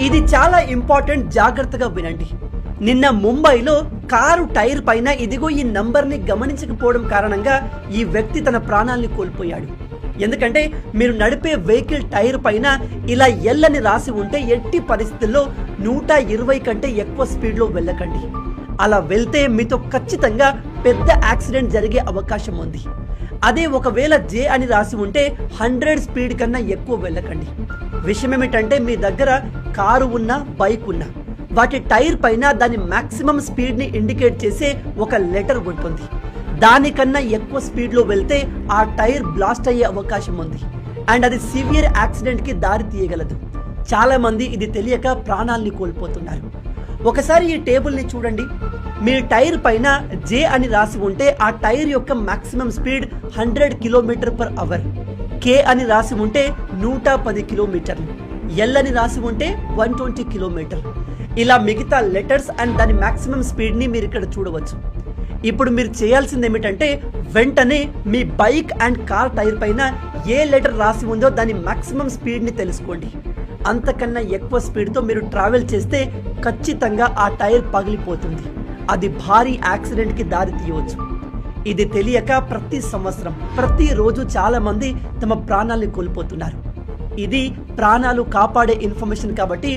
ఇది చాలా ఇంపార్టెంట్, జాగ్రత్తగా వినండి. నిన్న ముంబైలో కారు టైర్ పైన ఇదిగో ఈ నంబర్ని గమనించకపోవడం కారణంగా ఈ వ్యక్తి తన ప్రాణాల్ని కోల్పోయాడు. ఎందుకంటే మీరు నడిపే వెహికల్ టైర్ పైన ఇలా ఎల్ అని రాసి ఉంటే ఎట్టి పరిస్థితుల్లో 120 కంటే ఎక్కువ స్పీడ్లో వెళ్ళకండి. అలా వెళ్తే మీతో ఖచ్చితంగా పెద్ద యాక్సిడెంట్ జరిగే అవకాశం ఉంది. అదే ఒకవేళ జే అని రాసి ఉంటే 100 స్పీడ్ కన్నా ఎక్కువ వెళ్ళకండి. విషయం ఏమిటంటే మీ దగ్గర కారు ఉన్నా బైక్ ఉన్నా వాటి టైర్ పైన దాని మాక్సిమం స్పీడ్ని ఇండికేట్ చేసే ఒక లెటర్ ఉంటుంది. దానికన్నా ఎక్కువ స్పీడ్లో వెళ్తే ఆ టైర్ బ్లాస్ట్ అయ్యే అవకాశం ఉంది అండ్ అది సివియర్ యాక్సిడెంట్కి దారి తీయగలదు. చాలామంది ఇది తెలియక ప్రాణాల్ని కోల్పోతున్నారు. ఒకసారి ఈ టేబుల్ని చూడండి. మీ టైర్ పైన జే అని రాసి ఉంటే ఆ టైర్ యొక్క మాక్సిమం స్పీడ్ 100 km/h. కే అని రాసి ఉంటే 110 కిలోమీటర్లు. ఎల్ అని రాసి ఉంటే 120 కిలోమీటర్లు. ఇలా మిగతా లెటర్స్ అండ్ దాని మాక్సిమం స్పీడ్ని మీరు ఇక్కడ చూడవచ్చు. ఇప్పుడు మీరు చేయాల్సింది ఏమిటంటే వెంటనే మీ బైక్ అండ్ కార్ టైర్ పైన ఏ లెటర్ రాసి ఉందో దాని మాక్సిమం స్పీడ్ని తెలుసుకోండి. అంతకన్నా ఎక్కువ స్పీడ్తో మీరు ట్రావెల్ చేస్తే ఖచ్చితంగా ఆ టైర్ పగిలిపోతుంది. అది భారీ యాక్సిడెంట్కి దారి తీయవచ్చు. ఇది తెలియక ప్రతి సంవత్సరం ప్రతిరోజు చాలా మంది తమ ప్రాణాల్ని కోల్పోతున్నారు. ఇది ప్రాణాలు కాపాడే ఇన్ఫర్మేషన్ కాబట్టి